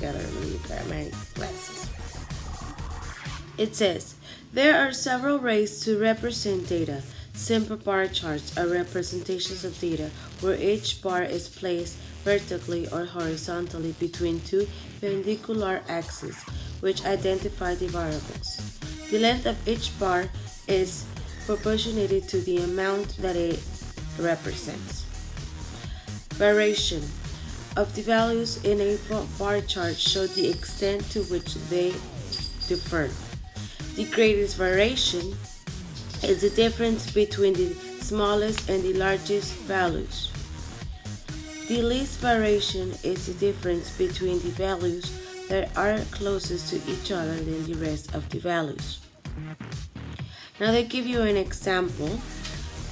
together. Let me grab my glasses. It says, there are several ways to represent data. Simple bar charts are representations of data where each bar is placed vertically or horizontally between two perpendicular axes, which identify the variables. The length of each bar is proportionate to the amount that it represents. Variation of the values in a bar chart show the extent to which they differ. The greatest variation is the difference between the smallest and the largest values. The least variation is the difference between the values that are closest to each other than the rest of the values. Now they give you an example.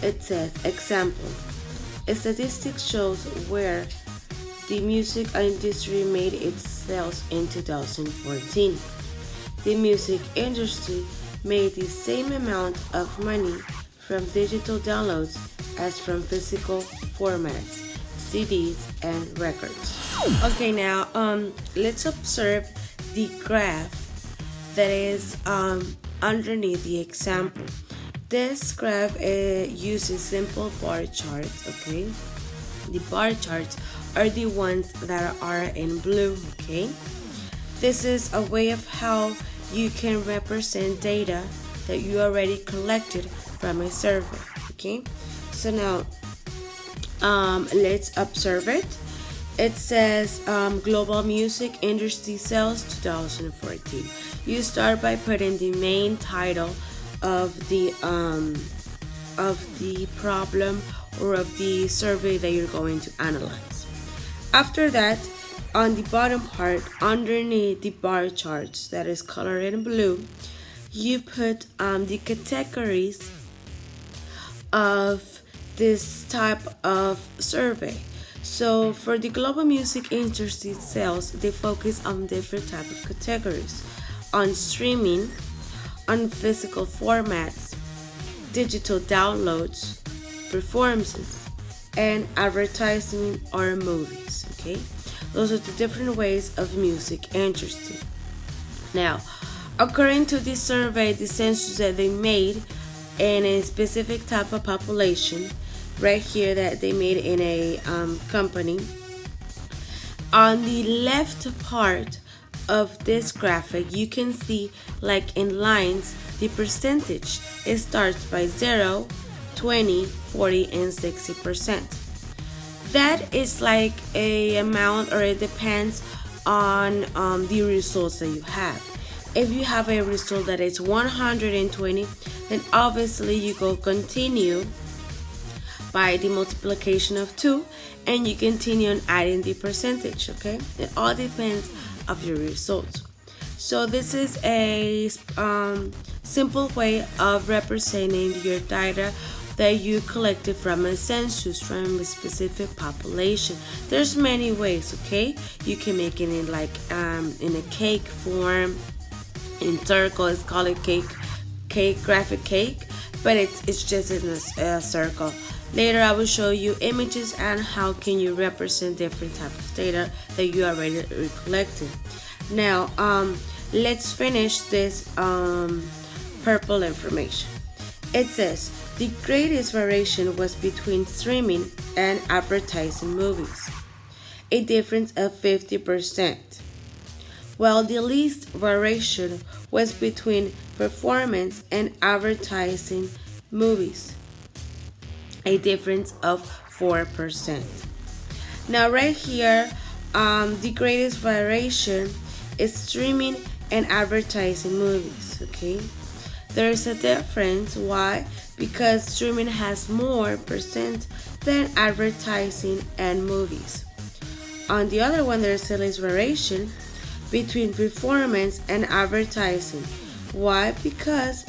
It says, example, statistics shows where the music industry made its sales in 2014. The music industry made the same amount of money from digital downloads as from physical formats, CDs and records. Okay, now let's observe the graph that is underneath the example. This graph uses simple bar charts, okay? The bar charts are the ones that are in blue, okay? This is a way of how you can represent data that you already collected from a survey, okay? So now, let's observe it. It says global music industry sales 2014. You start by putting the main title of the problem or of the survey that you're going to analyze. After that, on the bottom part, underneath the bar charts that is colored in blue, you put the categories of this type of survey. So for the global music industry sales, they focus on different type of categories: on streaming, on physical formats, digital downloads, performances, and advertising or movies. Okay, those are the different ways of music industry. Now, according to this survey, the census that they made in a specific type of population, right here that they made in a company, on the left part of this graphic, you can see, like in lines, the percentage. It starts by 0, 20, 40, and 60%. That is like a amount, or it depends on the results that you have. If you have a result that is 120, then obviously you go continue by the multiplication of 2, and you continue on adding the percentage, okay? It all depends of your results. So this is a simple way of representing your data that you collected from a census, from a specific population. There's many ways, okay? You can make it in like in a cake form, in circle. It's called a graphic cake, but it's just in a circle. Later I will show you images and how can you represent different types of data that you already collected. Now let's finish this purple information. It says the greatest variation was between streaming and advertising movies, a difference of 50%, while the least variation was between performance and advertising movies, a difference of 4%. Now right here, the greatest variation is streaming and advertising movies, okay? There's a difference. Why? Because streaming has more percent than advertising and movies. On the other one, there's a less variation between performance and advertising. Why? Because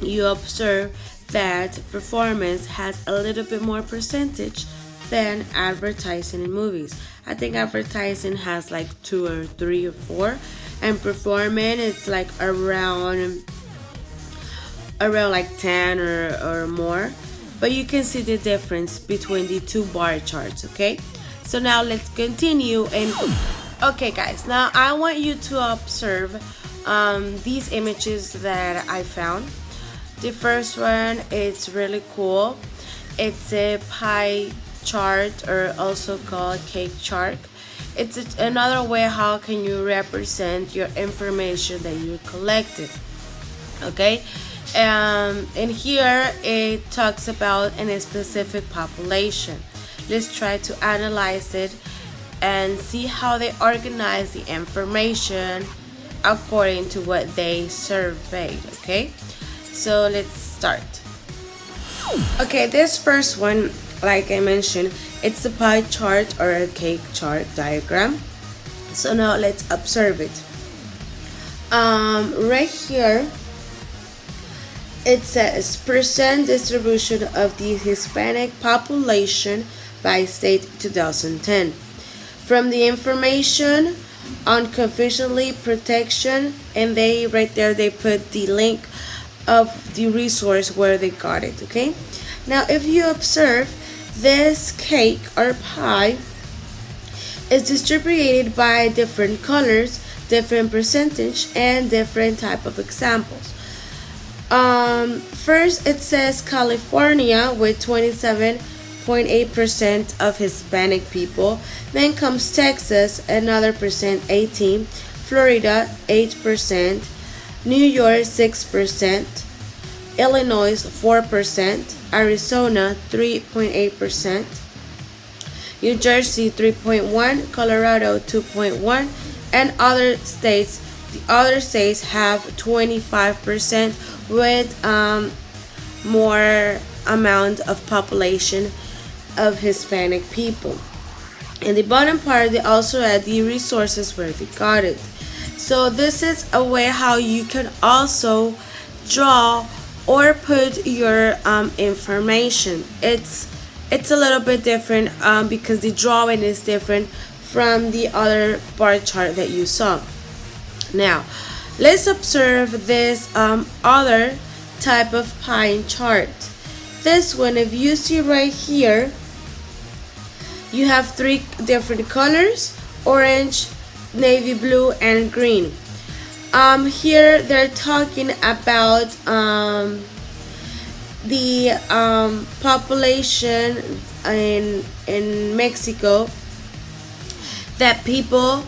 you observe that performance has a little bit more percentage than advertising in movies. I think advertising has like 2 or 3 or 4, and performance it's like around like 10 or more. But you can see the difference between the two bar charts, okay? So now let's continue and Okay, guys, now I want you to observe these images that I found. The first one, it's really cool. It's a pie chart, or also called cake chart. It's another way how can you represent your information that you collected. Okay, and here it talks about a specific population. Let's try to analyze it and see how they organize the information according to what they surveyed. Okay, so let's start. Okay, this first one, like I mentioned, it's a pie chart or a cake chart diagram. So now let's observe it. Right here it says percent distribution of the Hispanic population by state 2010. From the information on confidentiality protection, and they right there they put the link of the resource where they got it. Okay, now if you observe, this cake or pie is distributed by different colors, different percentage, and different type of examples. First it says California with 27.8% of Hispanic people. Then comes Texas, another percent, 18. Florida, 8%. New York, 6%. Illinois, 4%. Arizona, 3.8%. New Jersey, 3.1. Colorado, 2.1. And other states, the other states have 25% with more amount of population of Hispanic people. In the bottom part, they also add the resources where they got it. So this is a way how you can also draw or put your information. It's a little bit different because the drawing is different from the other bar chart that you saw. Now let's observe this other type of pie chart. This one, if you see right here, you have three different colors: orange, navy blue, and green. Here they're talking about the population in Mexico, that people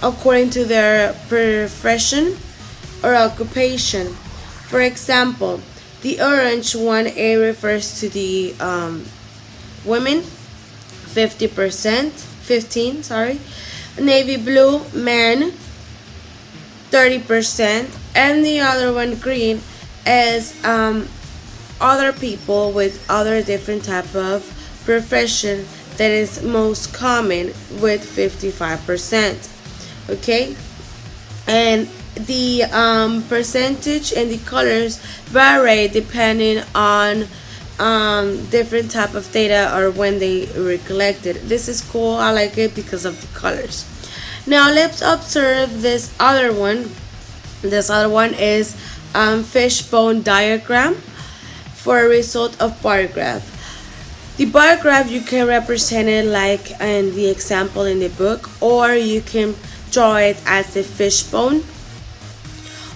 according to their profession or occupation. For example, the orange one, A, refers to the women, 15, sorry. Navy blue, men, 30%. And the other one, green, is other people with other different type of profession that is most common, with 55%. Okay, and the percentage and the colors vary depending on different type of data or when they were collected. This is cool, I like it because of the colors. Now let's observe this other one. This other one is fishbone diagram for a result of bar graph. The bar graph, you can represent it like in the example in the book, or you can draw it as a fishbone.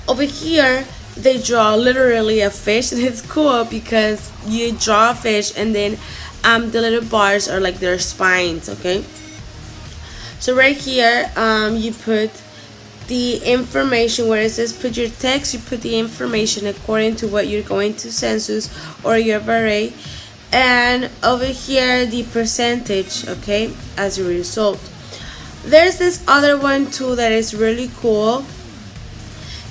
Over here they draw literally a fish, and it's cool because you draw a fish and then the little bars are like their spines. Okay, so right here you put the information where it says put your text. You put the information according to what you're going to census or your array, and over here the percentage, okay, as a result. There's this other one too that is really cool.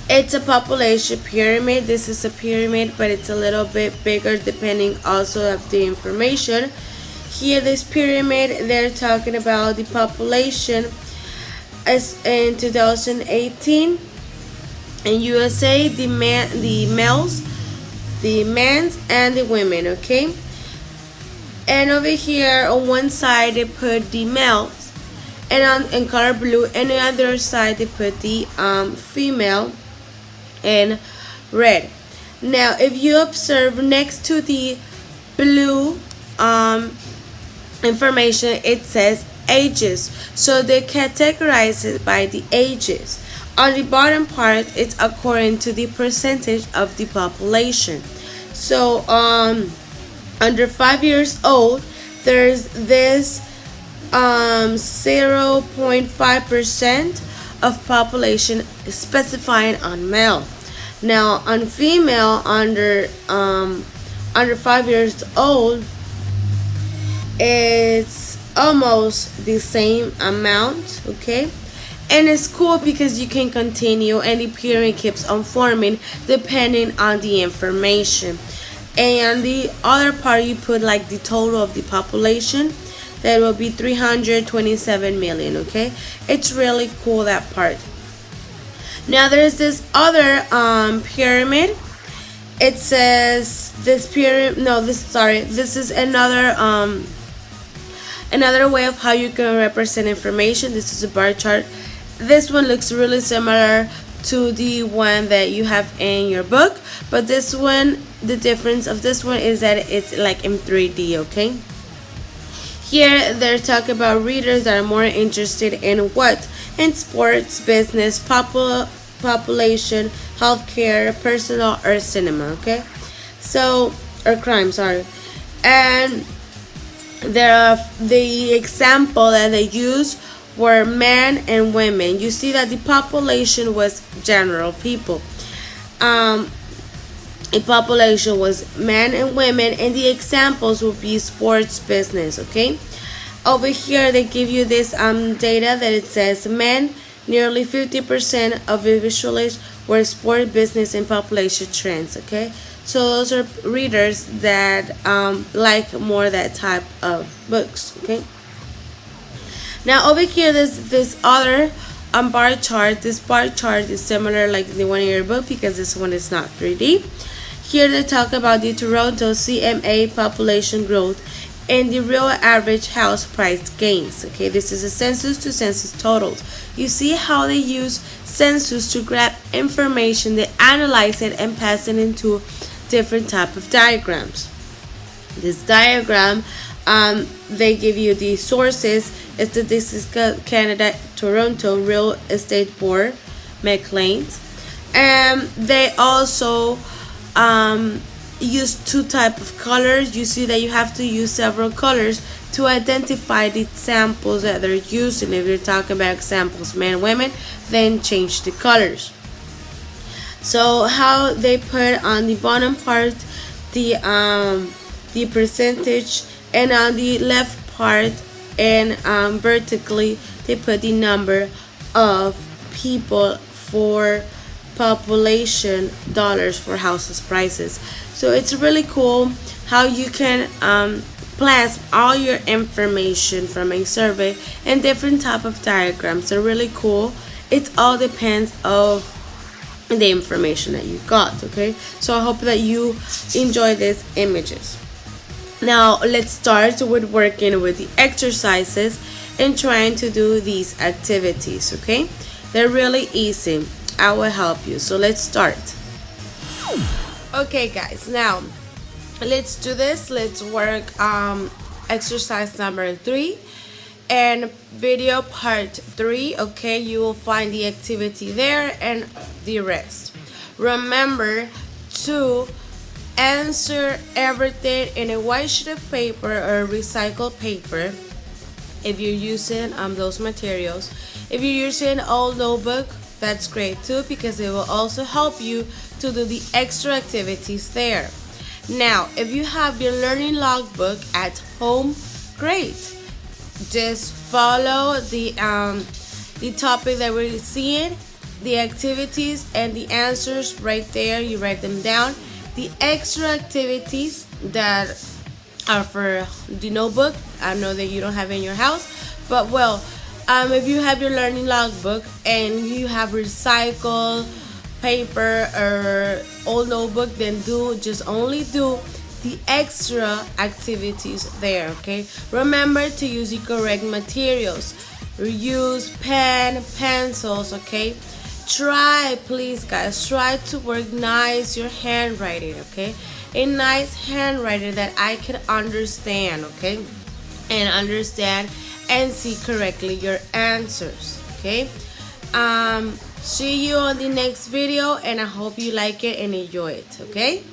It's a population pyramid. This is a pyramid, but it's a little bit bigger depending also of the information. Here, this pyramid, they're talking about the population as in 2018 in USA, the males, the men, and the women. Okay, and over here on one side they put the males, and in color blue, and on the other side they put the female in red. Now if you observe next to the blue information, it says ages, so they categorize it by the ages. On the bottom part, it's according to the percentage of the population. So under 5 years old, there's this 0.5% of population specifying on male. Now on female, under 5 years old, it's almost the same amount. Okay, and it's cool because you can continue and the period keeps on forming depending on the information. And the other part, you put like the total of the population, that will be 327 million. Okay, it's really cool, that part. Now there's this other pyramid. It says this pyramid, no, this is another way of how you can represent information. This is a bar chart. This one looks really similar to the one that you have in your book, but this one, the difference of this one is that it's like in 3D. Okay, here they're talking about readers that are more interested in what? In sports, business, population, healthcare, personal, or cinema. Okay, so, or crime, sorry. And the example that they used were men and women. You see that the population was general people. The population was men and women, and the examples would be sports, business. Okay, over here they give you this data that it says men, nearly 50% of individuals were sport, business, and population trends. Okay, so those are readers that like more that type of books. Okay, now over here there's this other bar chart. This bar chart is similar like the one in your book because this one is not 3D. Here they talk about the Toronto CMA population growth and the real average house price gains. Okay, this is a census to census totals. You see how they use census to grab information, they analyze it and pass it into different type of diagrams. This diagram, they give you the sources. Statistics Canada, Toronto, Real Estate Board, Maclean's, and they also use two type of colors. You see that you have to use several colors to identify the samples that they're using. If you're talking about examples, men, women, then change the colors. So how they put on the bottom part the percentage, and on the left part and vertically they put the number of people for population dollars for houses prices. So it's really cool how you can place all your information from a survey and different type of diagrams. They're really cool. It all depends of the information that you got. Okay, so I hope that you enjoy these images. Now let's start with working with the exercises and trying to do these activities. Okay, they're really easy. I will help you. So let's start. Okay guys, now let's do this. Let's work exercise number 3 and video part 3. Okay, you will find the activity there and the rest. Remember to answer everything in a white sheet of paper or recycled paper if you're using those materials. If you're using an old notebook, that's great too, because it will also help you to do the extra activities there. Now if you have your learning logbook at home, great. Just follow the topic that we're seeing, the activities and the answers right there. You write them down. The extra activities that are for the notebook, I know that you don't have in your house, but well, if you have your learning logbook and you have recycled paper or old notebook, then just only do the extra activities there. Okay, remember to use the correct materials. Use pen, pencils. Okay, please guys, try to work nice your handwriting. Okay, a nice handwriting that I can understand. Okay, and understand and see correctly your answers. Okay, see you on the next video, and I hope you like it and enjoy it. Okay.